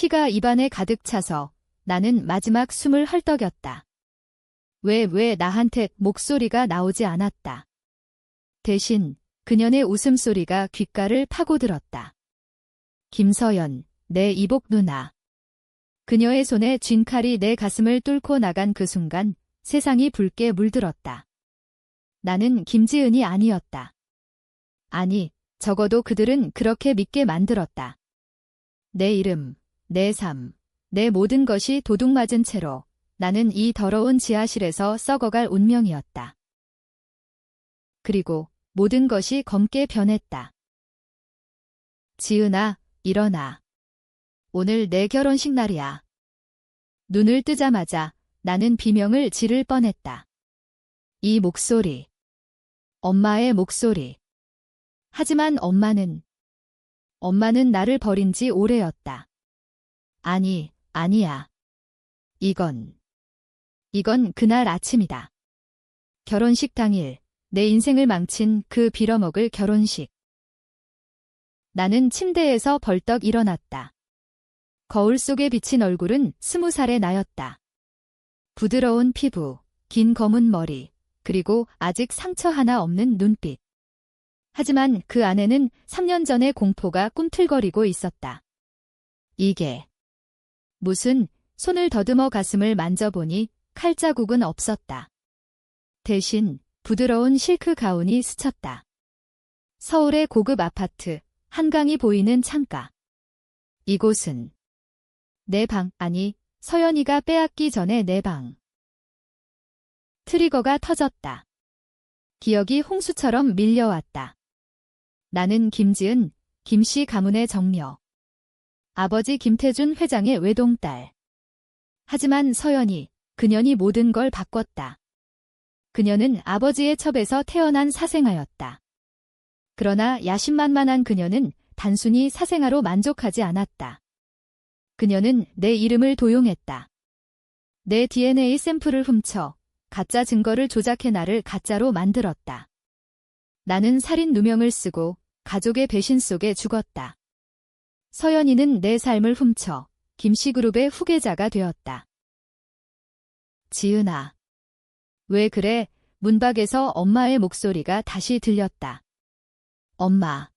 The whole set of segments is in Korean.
피가 입안에 가득 차서 나는 마지막 숨을 헐떡였다. 왜 나한테 목소리가 나오지 않았다. 대신 그녀의 웃음소리가 귓가를 파고들었다. 김서연, 내 이복 누나. 그녀의 손에 쥔 칼이 내 가슴을 뚫고 나간 그 순간 세상이 붉게 물들었다. 나는 김지은이 아니었다. 아니, 적어도 그들은 그렇게 믿게 만들었다. 내 이름, 내 삶, 내 모든 것이 도둑맞은 채로 나는 이 더러운 지하실에서 썩어갈 운명이었다. 그리고 모든 것이 검게 변했다. 지은아, 일어나. 오늘 내 결혼식 날이야. 눈을 뜨자마자 나는 비명을 지를 뻔했다. 이 목소리. 엄마의 목소리. 하지만 엄마는 나를 버린 지 오래였다. 아니야. 이건 그날 아침이다. 결혼식 당일, 내 인생을 망친 그 빌어먹을 결혼식. 나는 침대에서 벌떡 일어났다. 거울 속에 비친 얼굴은 20살의 나였다. 부드러운 피부, 긴 검은 머리, 그리고 아직 상처 하나 없는 눈빛. 하지만 그 안에는 3년 전의 공포가 꿈틀거리고 있었다. 이게 무슨 손을 더듬어 가슴을 만져보니 칼자국은 없었다. 대신 부드러운 실크 가운이 스쳤다. 서울의 고급 아파트, 한강이 보이는 창가. 이곳은 내 방, 아니, 서연이가 빼앗기 전에 내 방. 트리거가 터졌다. 기억이 홍수처럼 밀려왔다. 나는 김지은, 김씨 가문의 정녀. 아버지 김태준 회장의 외동딸. 하지만 서연이, 그년이 모든 걸 바꿨다. 그녀는 아버지의 첩에서 태어난 사생아였다. 그러나 야심만만한 그녀는 단순히 사생아로 만족하지 않았다. 그녀는 내 이름을 도용했다. 내 DNA 샘플을 훔쳐 가짜 증거를 조작해 나를 가짜로 만들었다. 나는 살인 누명을 쓰고 가족의 배신 속에 죽었다. 서연이는 내 삶을 훔쳐 김씨그룹의 후계자가 되었다. 지은아. 왜 그래? 문 밖에서 엄마의 목소리가 다시 들렸다. 엄마.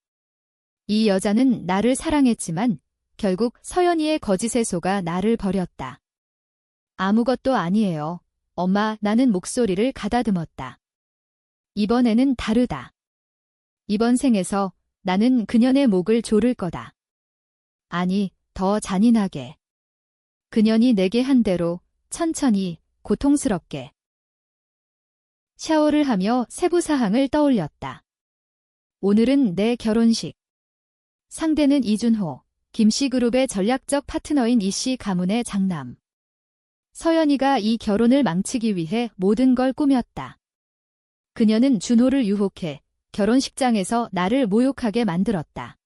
이 여자는 나를 사랑했지만 결국 서연이의 거짓에 속아 나를 버렸다. 아무것도 아니에요. 엄마, 나는 목소리를 가다듬었다. 이번에는 다르다. 이번 생에서 나는 그년의 목을 조를 거다. 아니, 더 잔인하게. 그년이 내게 한 대로 천천히, 고통스럽게. 샤워를 하며 세부 사항을 떠올렸다. 오늘은 내 결혼식. 상대는 이준호, 김씨그룹의 전략적 파트너인 이씨 가문의 장남. 서연이가 이 결혼을 망치기 위해 모든 걸 꾸몄다. 그녀는 준호를 유혹해 결혼식장에서 나를 모욕하게 만들었다.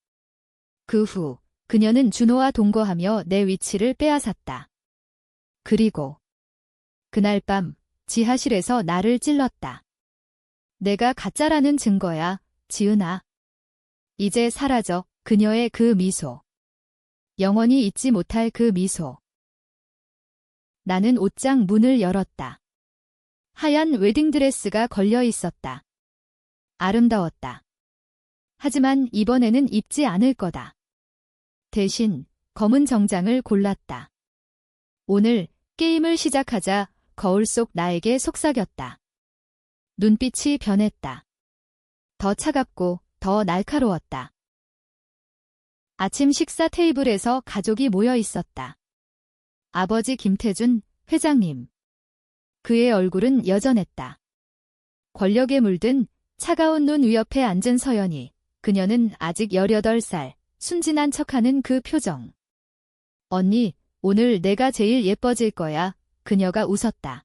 그 후 그녀는 준호와 동거하며 내 위치를 빼앗았다. 그리고 그날 밤 지하실에서 나를 찔렀다. 내가 가짜라는 증거야, 지은아. 이제 사라져, 그녀의 그 미소. 영원히 잊지 못할 그 미소. 나는 옷장 문을 열었다. 하얀 웨딩드레스가 걸려 있었다. 아름다웠다. 하지만 이번에는 입지 않을 거다. 대신 검은 정장을 골랐다. 오늘 게임을 시작하자 거울 속 나에게 속삭였다. 눈빛이 변했다. 더 차갑고 더 날카로웠다. 아침 식사 테이블에서 가족이 모여 있었다. 아버지 김태준, 회장님. 그의 얼굴은 여전했다. 권력에 물든 차가운 눈 위옆에 앉은 서연이, 그녀는 아직 18살, 순진한 척하는 그 표정. 언니, 오늘 내가 제일 예뻐질 거야. 그녀가 웃었다.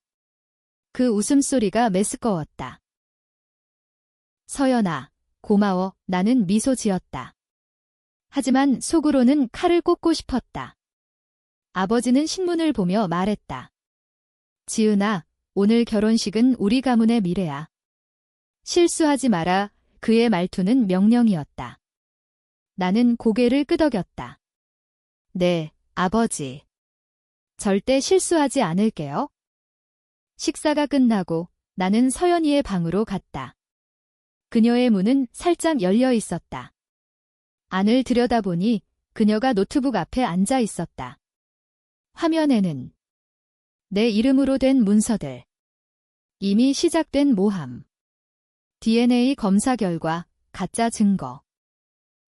그 웃음소리가 메스꺼웠다. 서연아, 고마워. 나는 미소 지었다. 하지만 속으로는 칼을 꽂고 싶었다. 아버지는 신문을 보며 말했다. 지은아, 오늘 결혼식은 우리 가문의 미래야. 실수하지 마라. 그의 말투는 명령이었다. 나는 고개를 끄덕였다. 네, 아버지. 절대 실수하지 않을게요. 식사가 끝나고 나는 서연이의 방으로 갔다. 그녀의 문은 살짝 열려 있었다. 안을 들여다보니 그녀가 노트북 앞에 앉아 있었다. 화면에는 내 이름으로 된 문서들, 이미 시작된 모함, DNA 검사 결과, 가짜 증거.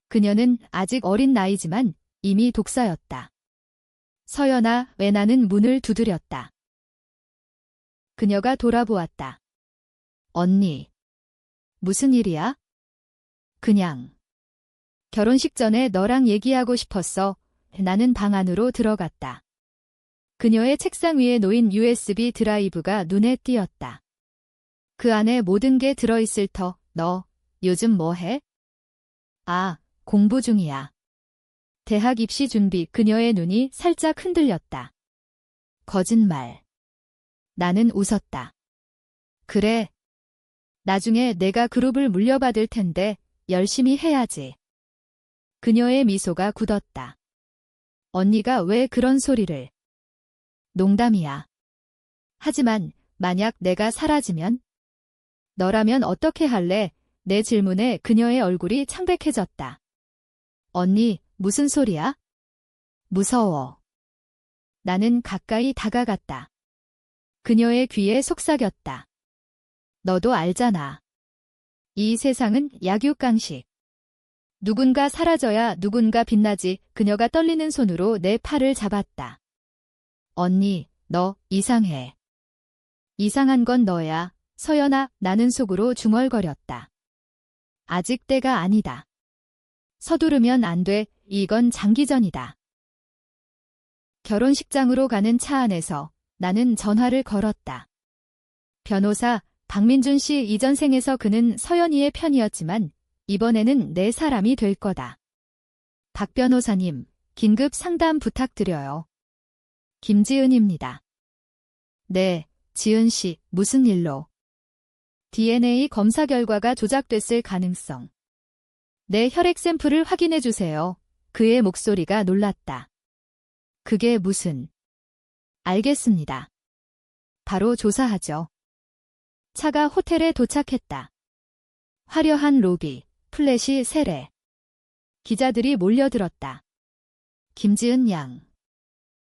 그녀는 아직 어린 나이지만 이미 독사였다. 서연아, 왜 나는 문을 두드렸다. 그녀가 돌아보았다. 언니. 무슨 일이야? 그냥. 결혼식 전에 너랑 얘기하고 싶었어. 나는 방 안으로 들어갔다. 그녀의 책상 위에 놓인 USB 드라이브가 눈에 띄었다. 그 안에 모든 게 들어있을 터. 너 요즘 뭐 해? 아, 공부 중이야. 대학 입시 준비. 그녀의 눈이 살짝 흔들렸다. 거짓말. 나는 웃었다. 그래. 나중에 내가 그룹을 물려받을 텐데 열심히 해야지. 그녀의 미소가 굳었다. 언니가 왜 그런 소리를? 농담이야. 하지만 만약 내가 사라지면? 너라면 어떻게 할래? 내 질문에 그녀의 얼굴이 창백해졌다. 언니, 무슨 소리야? 무서워. 나는 가까이 다가갔다. 그녀의 귀에 속삭였다. 너도 알잖아. 이 세상은 약육강식. 누군가 사라져야 누군가 빛나지. 그녀가 떨리는 손으로 내 팔을 잡았다. 언니, 너 이상해. 이상한 건 너야. 서연아, 나는 속으로 중얼거렸다. 아직 때가 아니다. 서두르면 안 돼. 이건 장기전이다. 결혼식장으로 가는 차 안에서 나는 전화를 걸었다. 변호사, 박민준 씨. 이전 생에서 그는 서연이의 편이었지만 이번에는 내 사람이 될 거다. 박 변호사님, 긴급 상담 부탁드려요. 김지은입니다. 네, 지은 씨, 무슨 일로? DNA 검사 결과가 조작됐을 가능성. 내 혈액 샘플을 확인해 주세요. 그의 목소리가 놀랐다. 그게 무슨? 알겠습니다. 바로 조사하죠. 차가 호텔에 도착했다. 화려한 로비, 플래시 세례. 기자들이 몰려들었다. 김지은 양.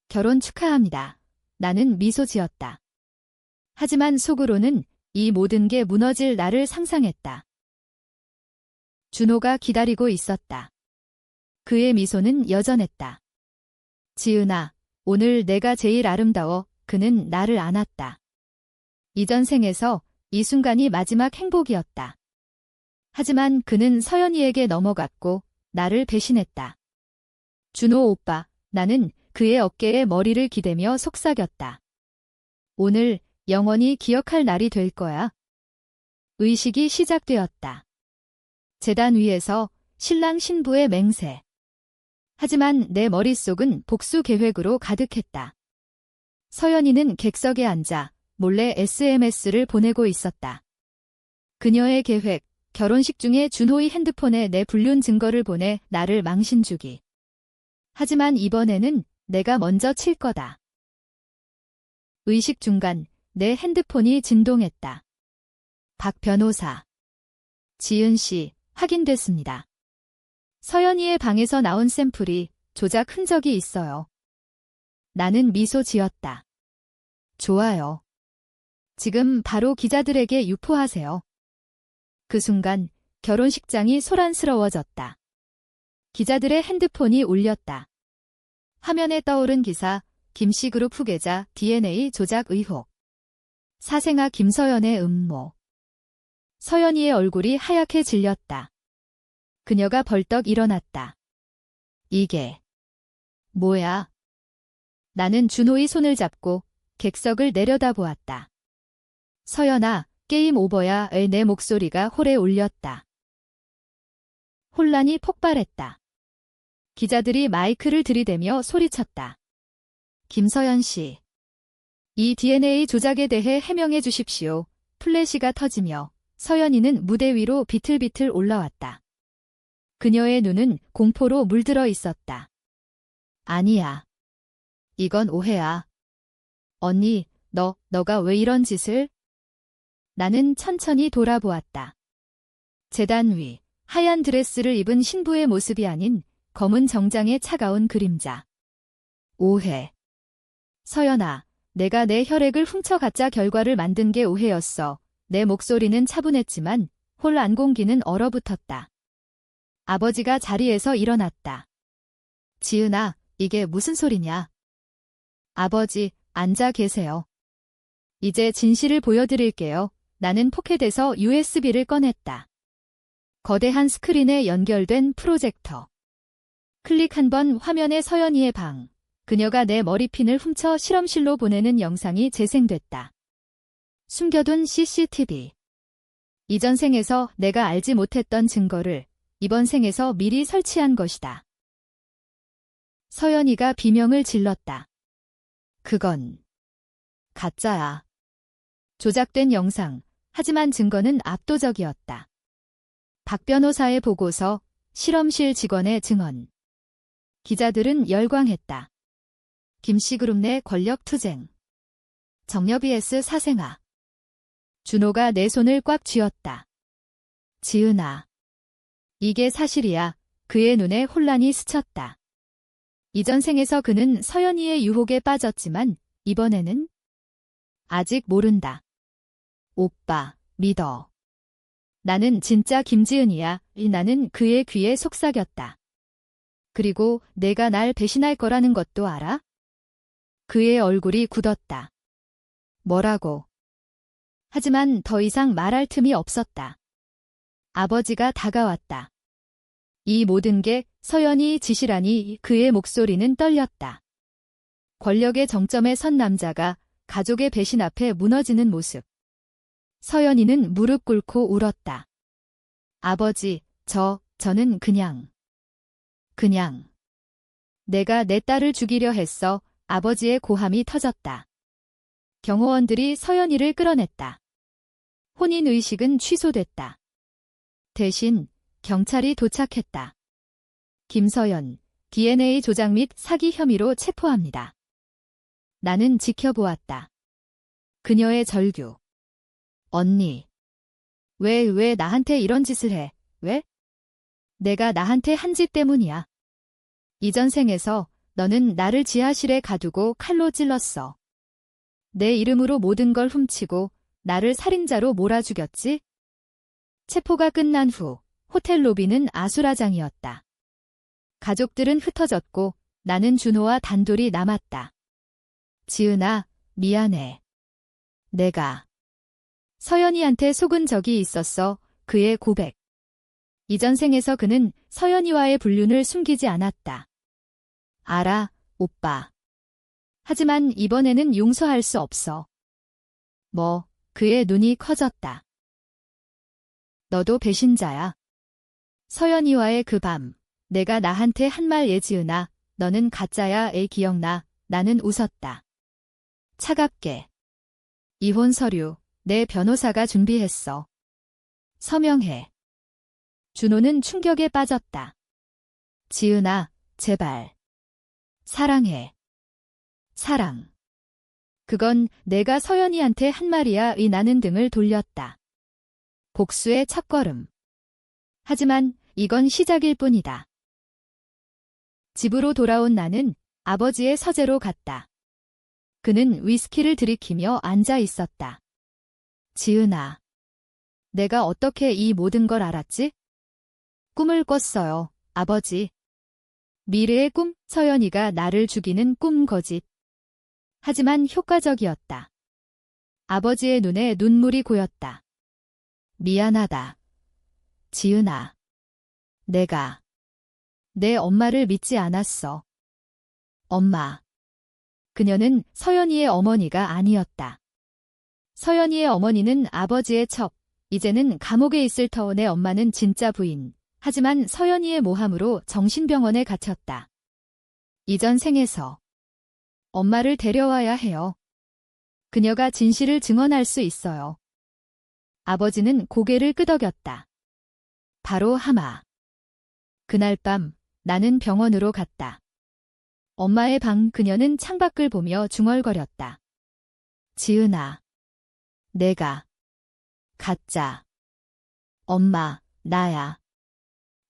결혼 축하합니다. 나는 미소 지었다. 하지만 속으로는 이 모든 게 무너질 나를 상상했다. 준호가 기다리고 있었다. 그의 미소는 여전했다. 지은아, 오늘 내가 제일 아름다워. 그는 나를 안았다. 이전 생에서 이 순간이 마지막 행복이었다. 하지만 그는 서연이에게 넘어갔고 나를 배신했다. 준호 오빠, 나는 그의 어깨에 머리를 기대며 속삭였다. 오늘 영원히 기억할 날이 될 거야. 의식이 시작되었다. 제단 위에서 신랑 신부의 맹세. 하지만 내 머릿속은 복수 계획으로 가득했다. 서연이는 객석에 앉아 몰래 SMS를 보내고 있었다. 그녀의 계획, 결혼식 중에 준호의 핸드폰에 내 불륜 증거를 보내 나를 망신주기. 하지만 이번에는 내가 먼저 칠 거다. 의식 중간 내 핸드폰이 진동했다. 박 변호사. 지은 씨, 확인됐습니다. 서연이의 방에서 나온 샘플이 조작 흔적이 있어요. 나는 미소 지었다. 좋아요. 지금 바로 기자들에게 유포하세요. 그 순간 결혼식장이 소란스러워졌다. 기자들의 핸드폰이 울렸다. 화면에 떠오른 기사, 김씨그룹 후계자 DNA 조작 의혹. 사생아 김서연의 음모. 서연이의 얼굴이 하얗게 질렸다. 그녀가 벌떡 일어났다. 이게 뭐야? 나는 준호의 손을 잡고 객석을 내려다보았다. 서연아, 게임 오버야. 내 목소리가 홀에 울렸다. 혼란이 폭발했다. 기자들이 마이크를 들이대며 소리쳤다. 김서연 씨. 이 DNA 조작에 대해 해명해 주십시오. 플래시가 터지며 서연이는 무대 위로 비틀비틀 올라왔다. 그녀의 눈은 공포로 물들어 있었다. 아니야. 이건 오해야. 언니, 너가 왜 이런 짓을? 나는 천천히 돌아보았다. 제단 위, 하얀 드레스를 입은 신부의 모습이 아닌 검은 정장의 차가운 그림자. 오해. 서연아, 내가 내 혈액을 훔쳐 가짜 결과를 만든 게 오해였어. 내 목소리는 차분했지만 홀 안공기는 얼어붙었다. 아버지가 자리에서 일어났다. 지은아, 이게 무슨 소리냐? 아버지, 앉아 계세요. 이제 진실을 보여드릴게요. 나는 포켓에서 USB를 꺼냈다. 거대한 스크린에 연결된 프로젝터. 클릭 한 번 화면에 서연이의 방. 그녀가 내 머리핀을 훔쳐 실험실로 보내는 영상이 재생됐다. 숨겨둔 CCTV. 이전 생에서 내가 알지 못했던 증거를 이번 생에서 미리 설치한 것이다. 서연이가 비명을 질렀다. 그건 가짜야. 조작된 영상, 하지만 증거는 압도적이었다. 박 변호사의 보고서, 실험실 직원의 증언. 기자들은 열광했다. 김씨그룹 내 권력투쟁. 정여 vs 사생아. 준호가 내 손을 꽉 쥐었다. 지은아. 이게 사실이야. 그의 눈에 혼란이 스쳤다. 이전 생에서 그는 서연이의 유혹에 빠졌지만 이번에는 아직 모른다. 오빠, 믿어. 나는 진짜 김지은이야. 나는 그의 귀에 속삭였다. 그리고 내가 날 배신할 거라는 것도 알아? 그의 얼굴이 굳었다. 뭐라고? 하지만 더 이상 말할 틈이 없었다. 아버지가 다가왔다. 이 모든 게 서연이 짓이라니. 그의 목소리는 떨렸다. 권력의 정점에 선 남자가 가족의 배신 앞에 무너지는 모습. 서연이는 무릎 꿇고 울었다. 아버지, 저는 그냥 내가 내 딸을 죽이려 했어. 아버지의 고함이 터졌다. 경호원들이 서연이를 끌어냈다. 혼인의식은 취소됐다. 대신 경찰이 도착했다. 김서연, DNA 조작 및 사기 혐의로 체포합니다. 나는 지켜보았다. 그녀의 절규. 언니. 왜 나한테 이런 짓을 해? 왜? 내가 나한테 한 짓 때문이야. 이전 생에서 너는 나를 지하실에 가두고 칼로 찔렀어. 내 이름으로 모든 걸 훔치고 나를 살인자로 몰아 죽였지? 체포가 끝난 후 호텔 로비는 아수라장이었다. 가족들은 흩어졌고 나는 준호와 단둘이 남았다. 지은아, 미안해. 내가 서연이한테 속은 적이 있었어. 그의 고백. 이전 생에서 그는 서연이와의 불륜을 숨기지 않았다. 알아, 오빠. 하지만 이번에는 용서할 수 없어. 그의 눈이 커졌다. 너도 배신자야. 서연이와의 그 밤, 내가 나한테 한 말 예지은아, 너는 가짜야. 애 기억나. 나는 웃었다. 차갑게. 이혼 서류, 내 변호사가 준비했어. 서명해. 준호는 충격에 빠졌다. 지은아, 제발. 사랑해. 사랑. 그건 내가 서연이한테 한 말이야. 나는 등을 돌렸다. 복수의 첫걸음. 하지만 이건 시작일 뿐이다. 집으로 돌아온 나는 아버지의 서재로 갔다. 그는 위스키를 들이키며 앉아 있었다. 지은아. 내가 어떻게 이 모든 걸 알았지? 꿈을 꿨어요, 아버지. 미래의 꿈, 서연이가 나를 죽이는 꿈 거짓. 하지만 효과적이었다. 아버지의 눈에 눈물이 고였다. 미안하다. 지은아. 내가 내 엄마를 믿지 않았어. 엄마. 그녀는 서연이의 어머니가 아니었다. 서연이의 어머니는 아버지의 첩, 이제는 감옥에 있을 터원의 엄마는 진짜 부인. 하지만 서연이의 모함으로 정신병원에 갇혔다. 이전 생에서 엄마를 데려와야 해요. 그녀가 진실을 증언할 수 있어요. 아버지는 고개를 끄덕였다. 바로 하마. 그날 밤 나는 병원으로 갔다. 엄마의 방 그녀는 창밖을 보며 중얼거렸다. 지은아. 내가. 가짜. 엄마, 나야.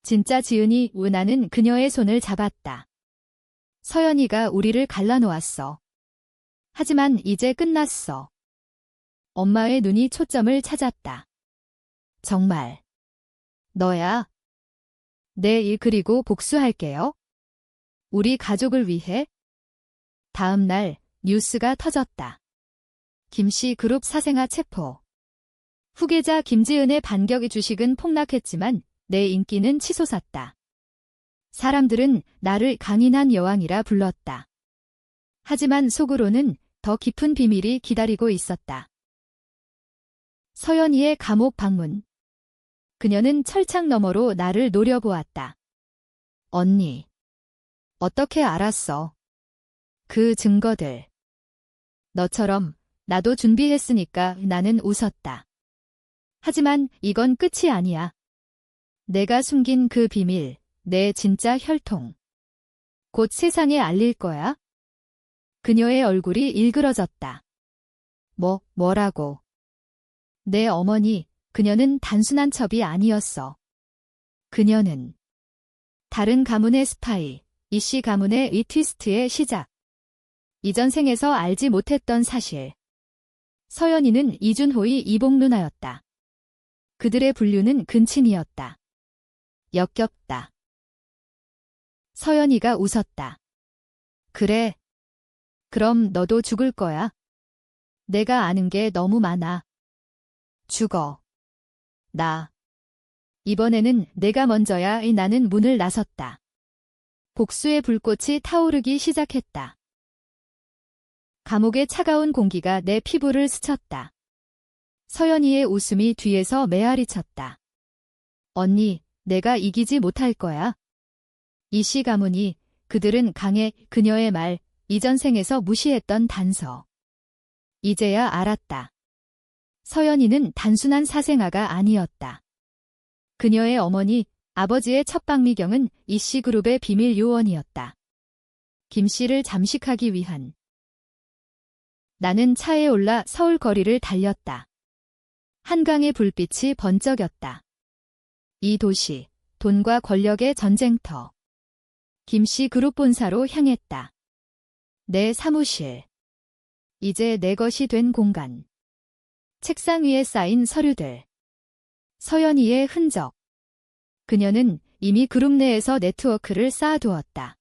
진짜 지은이. 은하는 그녀의 손을 잡았다. 서연이가 우리를 갈라놓았어. 하지만 이제 끝났어. 엄마의 눈이 초점을 찾았다. 정말. 너야? 네, 그리고 복수할게요. 우리 가족을 위해. 다음 날 뉴스가 터졌다. 김씨 그룹 사생아 체포. 후계자 김지은의 반격의 주식은 폭락했지만 내 인기는 치솟았다. 사람들은 나를 강인한 여왕이라 불렀다. 하지만 속으로는 더 깊은 비밀이 기다리고 있었다. 서연이의 감옥 방문. 그녀는 철창 너머로 나를 노려보았다. 언니. 어떻게 알았어? 그 증거들. 너처럼 나도 준비했으니까. 나는 웃었다. 하지만 이건 끝이 아니야. 내가 숨긴 그 비밀, 내 진짜 혈통. 곧 세상에 알릴 거야. 그녀의 얼굴이 일그러졌다. 뭐라고? 내 어머니, 그녀는 단순한 첩이 아니었어. 그녀는 다른 가문의 스파이, 이씨 가문의 위트위스트의 시작. 이전 생에서 알지 못했던 사실. 서연이는 이준호의 이복 누나였다. 그들의 분류는 근친이었다. 역겹다. 서연이가 웃었다. 그래. 그럼 너도 죽을 거야. 내가 아는 게 너무 많아. 죽어. 나. 이번에는 내가 먼저야. 나는 문을 나섰다. 복수의 불꽃이 타오르기 시작했다. 감옥의 차가운 공기가 내 피부를 스쳤다. 서연이의 웃음이 뒤에서 메아리쳤다. 언니, 내가 이기지 못할 거야. 이씨 가문이, 그들은 강해. 그녀의 말, 이전 생에서 무시했던 단서. 이제야 알았다. 서연이는 단순한 사생아가 아니었다. 그녀의 어머니, 아버지의 첫 박미경은 이씨 그룹의 비밀 요원이었다. 김씨를 잠식하기 위한. 나는 차에 올라 서울 거리를 달렸다. 한강의 불빛이 번쩍였다. 이 도시, 돈과 권력의 전쟁터. 김씨 그룹 본사로 향했다. 내 사무실. 이제 내 것이 된 공간. 책상 위에 쌓인 서류들. 서연이의 흔적. 그녀는 이미 그룹 내에서 네트워크를 쌓아두었다.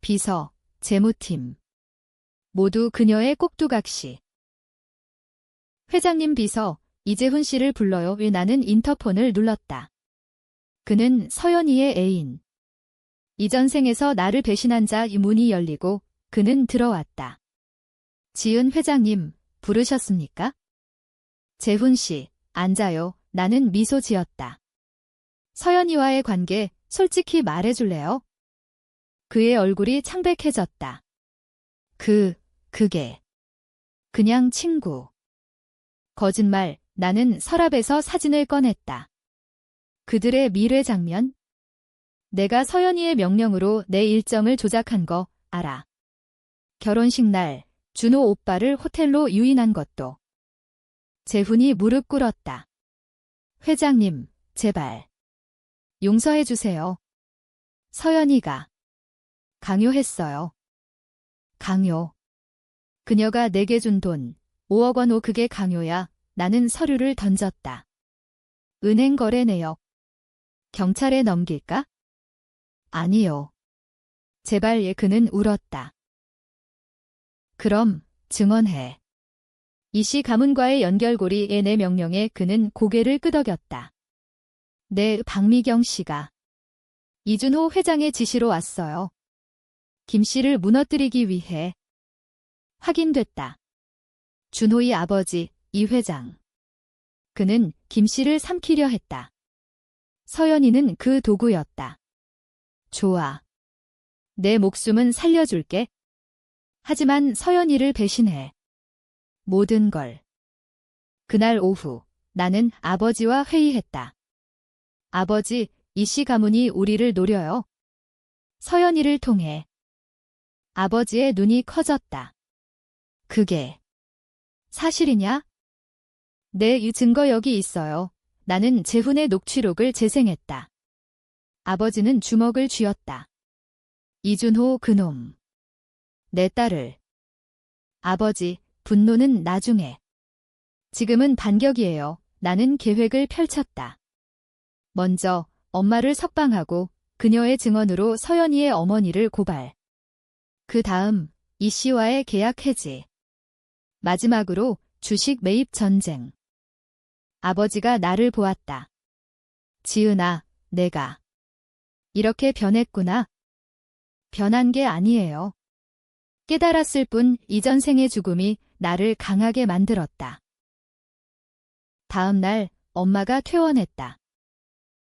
비서, 재무팀. 모두 그녀의 꼭두각시. 회장님 비서, 이재훈 씨를 불러요. 나는 인터폰을 눌렀다. 그는 서연이의 애인. 이전 생에서 나를 배신한 자. 이 문이 열리고 그는 들어왔다. 지은 회장님, 부르셨습니까? 재훈 씨, 앉아요. 나는 미소 지었다. 서연이와의 관계, 솔직히 말해줄래요? 그의 얼굴이 창백해졌다. 그게. 그냥 친구. 거짓말, 나는 서랍에서 사진을 꺼냈다. 그들의 미래 장면? 내가 서연이의 명령으로 내 일정을 조작한 거 알아. 결혼식 날, 준호 오빠를 호텔로 유인한 것도. 재훈이 무릎 꿇었다. 회장님, 제발. 용서해주세요. 서연이가. 강요했어요. 강요. 그녀가 내게 준 돈, 5억 원. 그게 강요야. 나는 서류를 던졌다. 은행 거래 내역. 경찰에 넘길까? 아니요. 제발. 그는 울었다. 그럼 증언해. 이씨 가문과의 연결고리의 내 명령에 그는 고개를 끄덕였다. 네, 박미경 씨가. 이준호 회장의 지시로 왔어요. 김 씨를 무너뜨리기 위해. 확인됐다. 준호의 아버지, 이 회장. 그는 김 씨를 삼키려 했다. 서연이는 그 도구였다. 좋아. 내 목숨은 살려줄게. 하지만 서연이를 배신해. 모든 걸. 그날 오후, 나는 아버지와 회의했다. 아버지, 이씨 가문이 우리를 노려요. 서연이를 통해. 아버지의 눈이 커졌다. 그게 사실이냐? 네, 이 증거 여기 있어요. 나는 재훈의 녹취록을 재생했다. 아버지는 주먹을 쥐었다. 이준호 그놈. 내 딸을. 아버지, 분노는 나중에. 지금은 반격이에요. 나는 계획을 펼쳤다. 먼저 엄마를 석방하고 그녀의 증언으로 서연이의 어머니를 고발. 그 다음 이 씨와의 계약 해지. 마지막으로 주식 매입 전쟁. 아버지가 나를 보았다. 지은아, 내가 이렇게 변했구나. 변한 게 아니에요. 깨달았을 뿐 이전 생의 죽음이 나를 강하게 만들었다. 다음 날 엄마가 퇴원했다.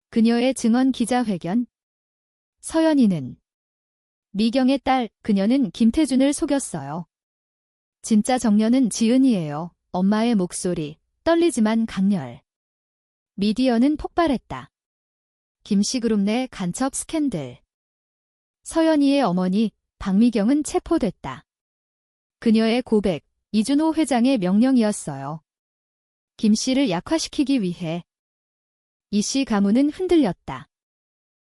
그녀의 증언 기자회견. 서연이는 미경의 딸, 그녀는 김태준을 속였어요. 진짜 정년은 지은이에요. 엄마의 목소리, 떨리지만 강렬. 미디어는 폭발했다. 김씨그룹 내 간첩 스캔들. 서연이의 어머니, 박미경은 체포됐다. 그녀의 고백, 이준호 회장의 명령이었어요. 김씨를 약화시키기 위해. 이씨 가문은 흔들렸다.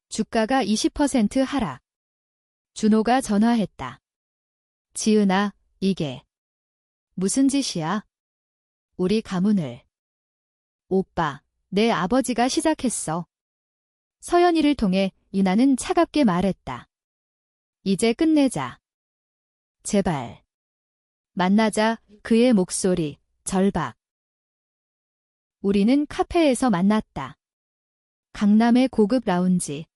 주가가 20% 하락. 준호가 전화했다. 지은아, 이게 무슨 짓이야? 우리 가문을. 오빠, 내 아버지가 시작했어. 서연이를 통해 이나는 차갑게 말했다. 이제 끝내자. 제발. 만나자. 그의 목소리, 절박. 우리는 카페에서 만났다. 강남의 고급 라운지.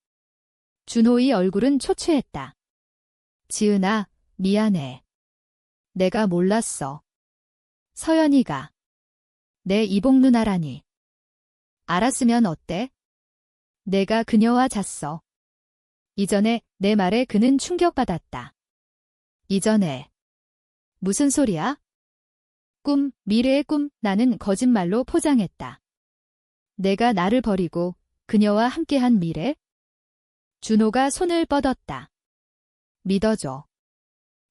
준호의 얼굴은 초췌했다. 지은아, 미안해. 내가 몰랐어. 서연이가 내 이복 누나라니. 알았으면 어때? 내가 그녀와 잤어. 이전에 내 말에 그는 충격받았다. 이전에. 무슨 소리야? 꿈, 미래의 꿈, 나는 거짓말로 포장했다. 내가 나를 버리고 그녀와 함께한 미래? 준호가 손을 뻗었다. 믿어줘.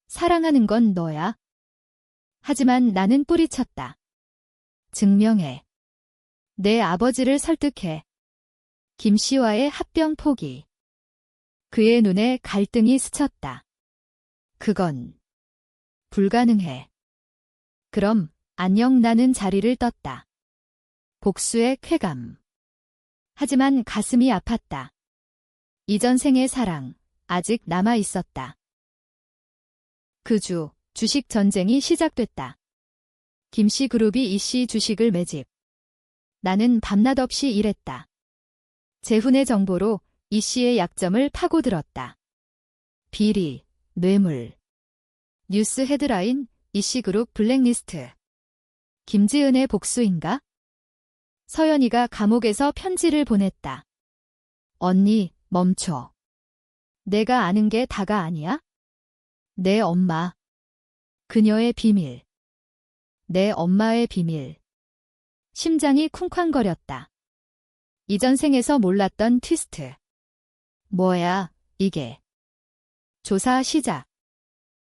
사랑하는 건 너야. 하지만 나는 뿌리쳤다. 증명해. 내 아버지를 설득해. 김씨와의 합병 포기. 그의 눈에 갈등이 스쳤다. 그건 불가능해. 그럼 안녕. 나는 자리를 떴다. 복수의 쾌감. 하지만 가슴이 아팠다. 이전 생의 사랑, 아직 남아 있었다. 그 주, 주식 전쟁이 시작됐다. 김씨 그룹이 이씨 주식을 매집. 나는 밤낮 없이 일했다. 재훈의 정보로 이씨의 약점을 파고들었다. 비리, 뇌물. 뉴스 헤드라인, 이씨 그룹 블랙리스트. 김지은의 복수인가? 서연이가 감옥에서 편지를 보냈다. 언니, 멈춰. 내가 아는 게 다가 아니야? 내 엄마. 그녀의 비밀. 내 엄마의 비밀. 심장이 쿵쾅거렸다. 이전 생에서 몰랐던 트위스트. 뭐야, 이게. 조사 시작.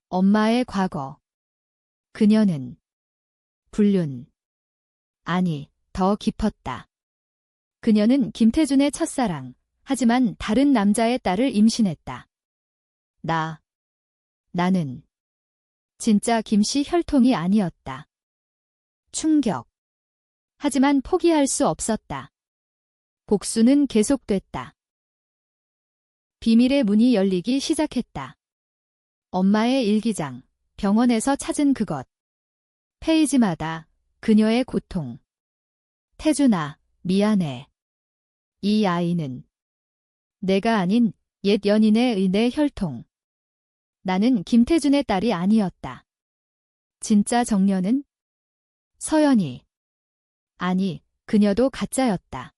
엄마의 과거. 그녀는 불륜. 아니, 더 깊었다. 그녀는 김태준의 첫사랑, 하지만 다른 남자의 딸을 임신했다. 나는 진짜 김씨 혈통이 아니었다. 충격. 하지만 포기할 수 없었다. 복수는 계속됐다. 비밀의 문이 열리기 시작했다. 엄마의 일기장, 병원에서 찾은 그것. 페이지마다 그녀의 고통. 태준아, 미안해. 이 아이는 내가 아닌 옛 연인의 내 혈통. 나는 김태준의 딸이 아니었다. 진짜 정년은? 서연이. 아니, 그녀도 가짜였다.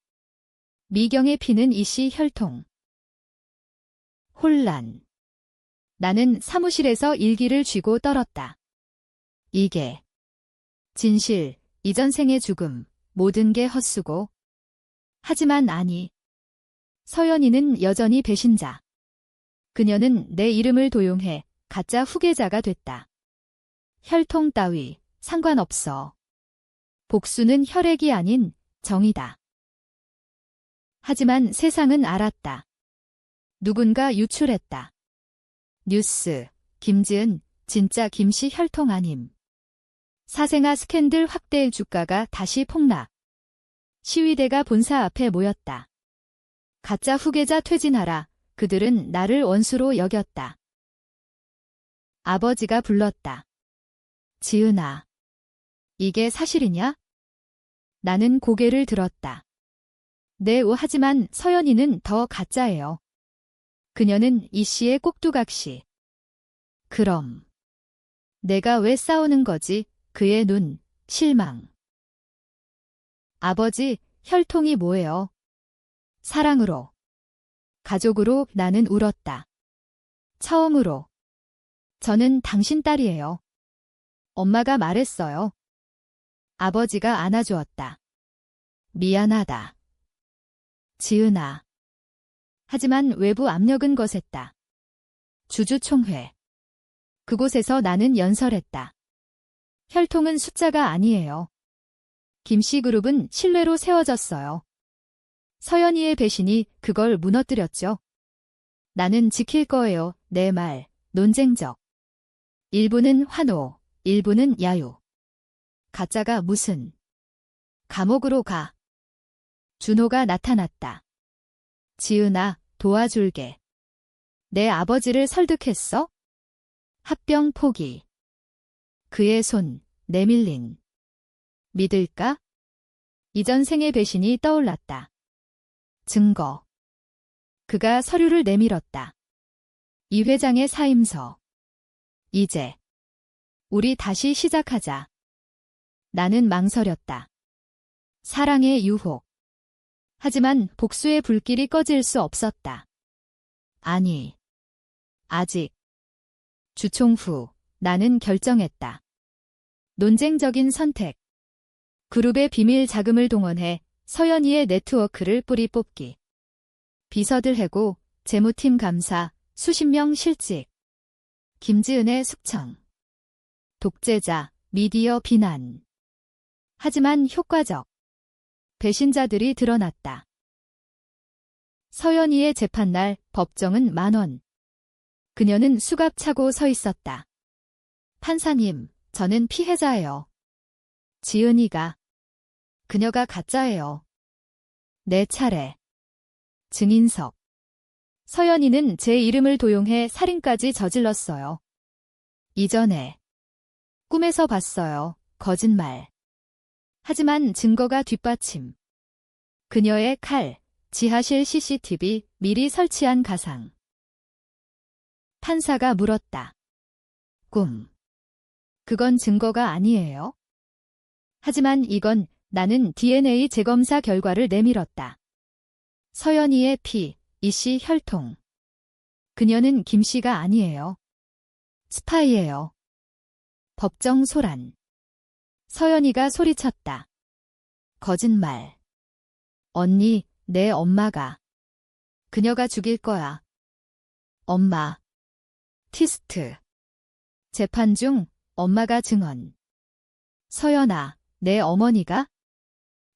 미경의 피는 이씨 혈통. 혼란. 나는 사무실에서 일기를 쥐고 떨었다. 이게 진실, 이전 생의 죽음, 모든 게 헛수고. 하지만 아니. 서연이는 여전히 배신자. 그녀는 내 이름을 도용해 가짜 후계자가 됐다. 혈통 따위 상관없어. 복수는 혈액이 아닌 정이다. 하지만 세상은 알았다. 누군가 유출했다. 뉴스, 김지은, 진짜 김씨 혈통 아님. 사생아 스캔들 확대의 주가가 다시 폭락. 시위대가 본사 앞에 모였다. 가짜 후계자 퇴진하라. 그들은 나를 원수로 여겼다. 아버지가 불렀다. 지은아. 이게 사실이냐? 나는 고개를 들었다. 네, 하지만 서연이는 더 가짜예요. 그녀는 이 씨의 꼭두각시. 그럼 내가 왜 싸우는 거지? 그의 눈, 실망. 아버지, 혈통이 뭐예요? 사랑으로. 가족으로. 나는 울었다. 처음으로. 저는 당신 딸이에요. 엄마가 말했어요. 아버지가 안아주었다. 미안하다. 지은아. 하지만 외부 압력은 거셌다. 주주총회. 그곳에서 나는 연설했다. 혈통은 숫자가 아니에요. 김씨그룹은 신뢰로 세워졌어요. 서연이의 배신이 그걸 무너뜨렸죠. 나는 지킬 거예요. 내 말, 논쟁적. 일부는 환호, 일부는 야유. 가짜가 무슨. 감옥으로 가. 준호가 나타났다. 지은아, 도와줄게. 내 아버지를 설득했어? 합병 포기. 그의 손, 내밀린. 믿을까? 이전 생의 배신이 떠올랐다. 증거. 그가 서류를 내밀었다. 이 회장의 사임서. 이제 우리 다시 시작하자. 나는 망설였다. 사랑의 유혹. 하지만 복수의 불길이 꺼질 수 없었다. 아니. 아직. 주총 후 나는 결정했다. 논쟁적인 선택. 그룹의 비밀 자금을 동원해 서연이의 네트워크를 뿌리 뽑기. 비서들 해고, 재무팀 감사, 수십 명 실직. 김지은의 숙청. 독재자, 미디어 비난. 하지만 효과적. 배신자들이 드러났다. 서연이의 재판날 법정은 만원. 그녀는 수갑 차고 서 있었다. 판사님, 저는 피해자예요. 지은이가. 그녀가 가짜예요. 내 차례. 증인석. 서연이는 제 이름을 도용해 살인까지 저질렀어요. 이전에. 꿈에서 봤어요. 거짓말. 하지만 증거가 뒷받침. 그녀의 칼, 지하실 CCTV 미리 설치한 가상. 판사가 물었다. 꿈. 그건 증거가 아니에요? 하지만 이건 나는 DNA 재검사 결과를 내밀었다. 서연이의 피, 이씨 혈통. 그녀는 김씨가 아니에요. 스파이예요. 법정 소란. 서연이가 소리쳤다. 거짓말. 언니, 내 엄마가. 그녀가 죽일 거야. 엄마. 티스트. 재판 중 엄마가 증언. 서연아, 내 어머니가?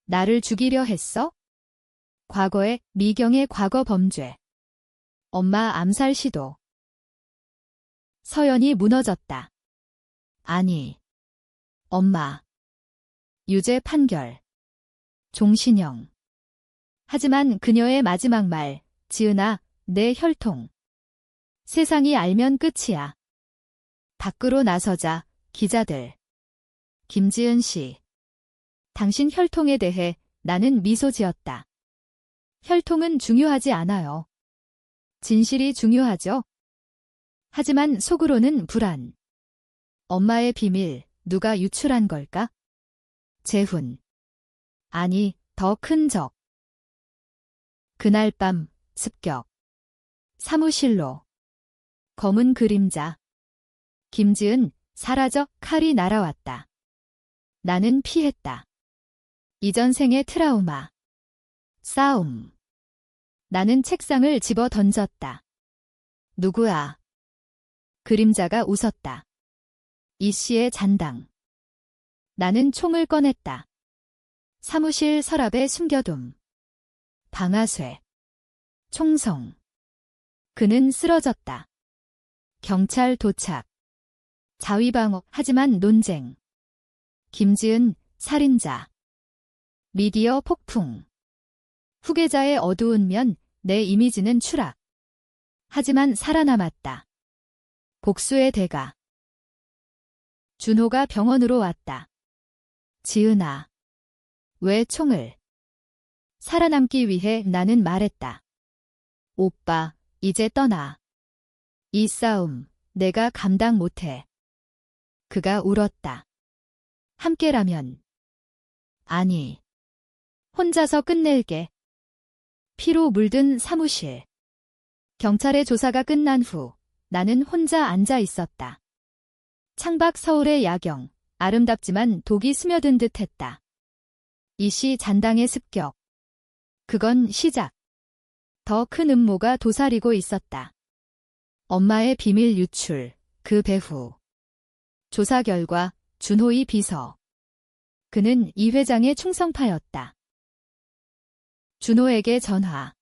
나를 죽이려 했어? 과거에 미경의 과거 범죄. 엄마 암살 시도. 서연이 무너졌다. 아니. 엄마. 유죄 판결. 종신형. 하지만 그녀의 마지막 말, 지은아, 내 혈통. 세상이 알면 끝이야. 밖으로 나서자, 기자들. 김지은 씨. 당신 혈통에 대해 나는 미소 지었다. 혈통은 중요하지 않아요. 진실이 중요하죠. 하지만 속으로는 불안. 엄마의 비밀, 누가 유출한 걸까? 재훈. 아니, 더 큰 적. 그날 밤, 습격. 사무실로. 검은 그림자. 김지은, 사라져. 칼이 날아왔다. 나는 피했다. 이전 생의 트라우마. 싸움. 나는 책상을 집어 던졌다. 누구야? 그림자가 웃었다. 이 씨의 잔당. 나는 총을 꺼냈다. 사무실 서랍에 숨겨둠. 방아쇠. 총성. 그는 쓰러졌다. 경찰 도착. 자위방어, 하지만 논쟁. 김지은, 살인자. 미디어 폭풍. 후계자의 어두운 면, 내 이미지는 추락. 하지만 살아남았다. 복수의 대가. 준호가 병원으로 왔다. 지은아. 왜 총을? 살아남기 위해 나는 말했다. 오빠, 이제 떠나. 이 싸움, 내가 감당 못해. 그가 울었다. 함께라면. 아니. 혼자서 끝낼게. 피로 물든 사무실. 경찰의 조사가 끝난 후 나는 혼자 앉아 있었다. 창밖 서울의 야경, 아름답지만 독이 스며든 듯 했다. 이 씨 잔당의 습격. 그건 시작. 더 큰 음모가 도사리고 있었다. 엄마의 비밀 유출, 그 배후. 조사 결과, 준호의 비서. 그는 이 회장의 충성파였다. 준호에게 전화.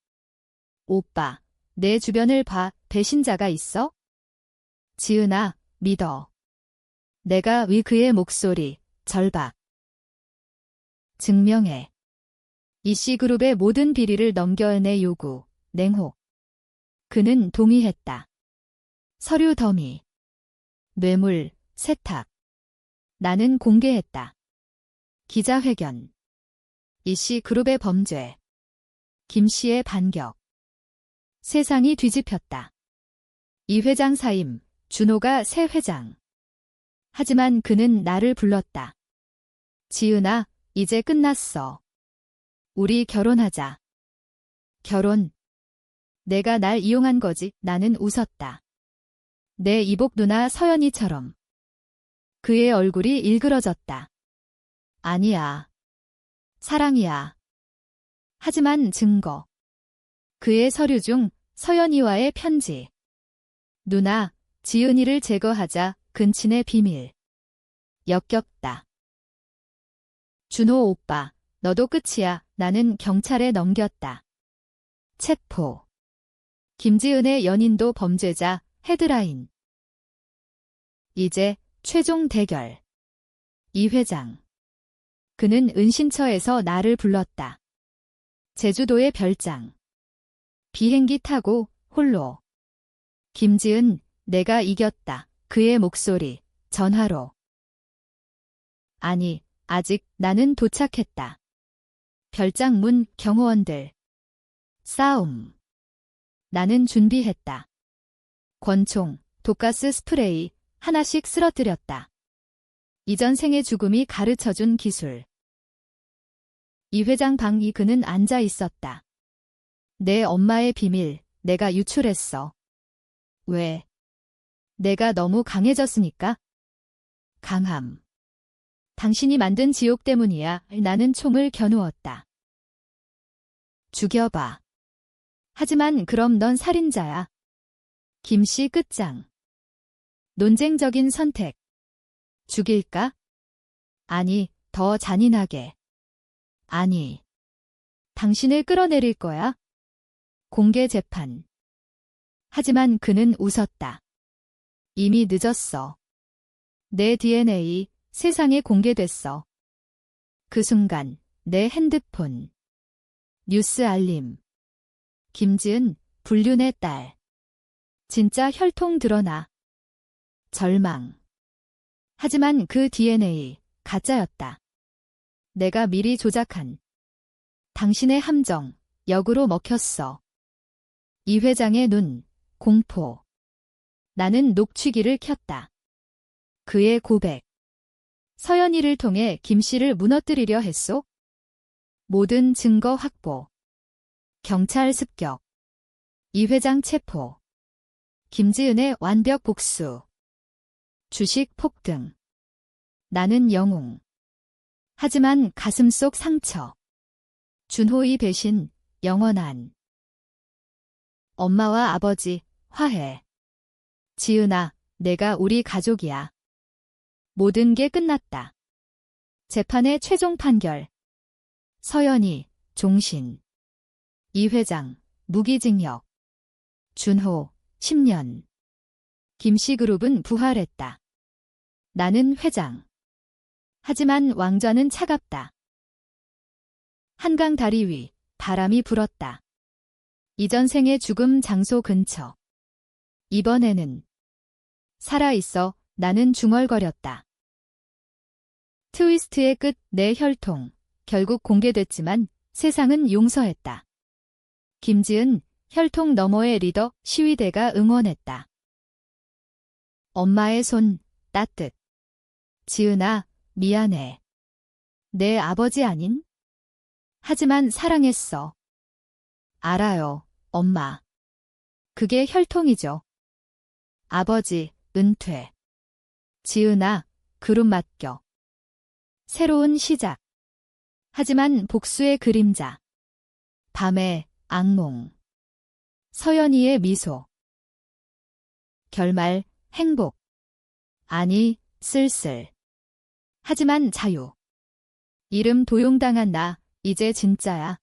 오빠, 내 주변을 봐, 배신자가 있어? 지은아, 믿어. 내가 위 그의 목소리, 절박. 증명해. 이씨 그룹의 모든 비리를 넘겨내 요구, 냉혹. 그는 동의했다. 서류 더미. 뇌물, 세탁. 나는 공개했다. 기자회견. 이씨 그룹의 범죄. 김씨의 반격. 세상이 뒤집혔다. 이 회장 사임, 준호가 새 회장. 하지만 그는 나를 불렀다. 지은아, 이제 끝났어. 우리 결혼하자. 결혼. 내가 날 이용한 거지. 나는 웃었다. 내 이복 누나 서연이처럼. 그의 얼굴이 일그러졌다. 아니야. 사랑이야. 하지만 증거. 그의 서류 중 서연이와의 편지. 누나, 지은이를 제거하자. 근친의 비밀. 역겹다. 준호 오빠, 너도 끝이야. 나는 경찰에 넘겼다. 체포. 김지은의 연인도 범죄자. 헤드라인. 이제 최종 대결. 이 회장. 그는 은신처에서 나를 불렀다. 제주도의 별장. 비행기 타고 홀로. 김지은, 내가 이겼다. 그의 목소리, 전화로. 아니, 아직 나는 도착했다. 별장 문, 경호원들. 싸움. 나는 준비했다. 권총, 독가스 스프레이, 하나씩 쓰러뜨렸다. 이전 생의 죽음이 가르쳐준 기술. 이 회장 방이 그는 앉아 있었다. 내 엄마의 비밀, 내가 유출했어. 왜? 내가 너무 강해졌으니까? 강함. 당신이 만든 지옥 때문이야. 나는 총을 겨누었다. 죽여봐. 하지만 그럼 넌 살인자야. 김씨 끝장. 논쟁적인 선택. 죽일까? 아니, 더 잔인하게. 아니. 당신을 끌어내릴 거야? 공개 재판. 하지만 그는 웃었다. 이미 늦었어. 내 DNA, 세상에 공개됐어. 그 순간, 내 핸드폰. 뉴스 알림. 김지은, 불륜의 딸. 진짜 혈통 드러나. 절망. 하지만 그 DNA, 가짜였다. 내가 미리 조작한. 당신의 함정, 역으로 먹혔어. 이 회장의 눈, 공포. 나는 녹취기를 켰다. 그의 고백. 서연이를 통해 김씨를 무너뜨리려 했소? 모든 증거 확보. 경찰 습격. 이 회장 체포. 김지은의 완벽 복수. 주식 폭등. 나는 영웅. 하지만 가슴속 상처. 준호의 배신, 영원한. 엄마와 아버지, 화해. 지은아, 내가 우리 가족이야. 모든 게 끝났다. 재판의 최종 판결. 서연이, 종신. 이 회장, 무기징역. 준호, 10년. 김씨그룹은 부활했다. 나는 회장. 하지만 왕좌는 차갑다. 한강 다리 위, 바람이 불었다. 이전 생의 죽음 장소 근처. 이번에는 살아있어 나는 중얼거렸다. 트위스트의 끝, 내 혈통. 결국 공개됐지만 세상은 용서했다. 김지은, 혈통 너머의 리더, 시위대가 응원했다. 엄마의 손, 따뜻. 지은아, 미안해. 내 아버지 아닌? 하지만 사랑했어. 알아요, 엄마. 그게 혈통이죠. 아버지, 은퇴. 지은아, 그룹 맡겨. 새로운 시작. 하지만 복수의 그림자. 밤의 악몽. 서연이의 미소. 결말, 행복. 아니, 쓸쓸. 하지만 자유. 이름 도용당한 나, 이제 진짜야.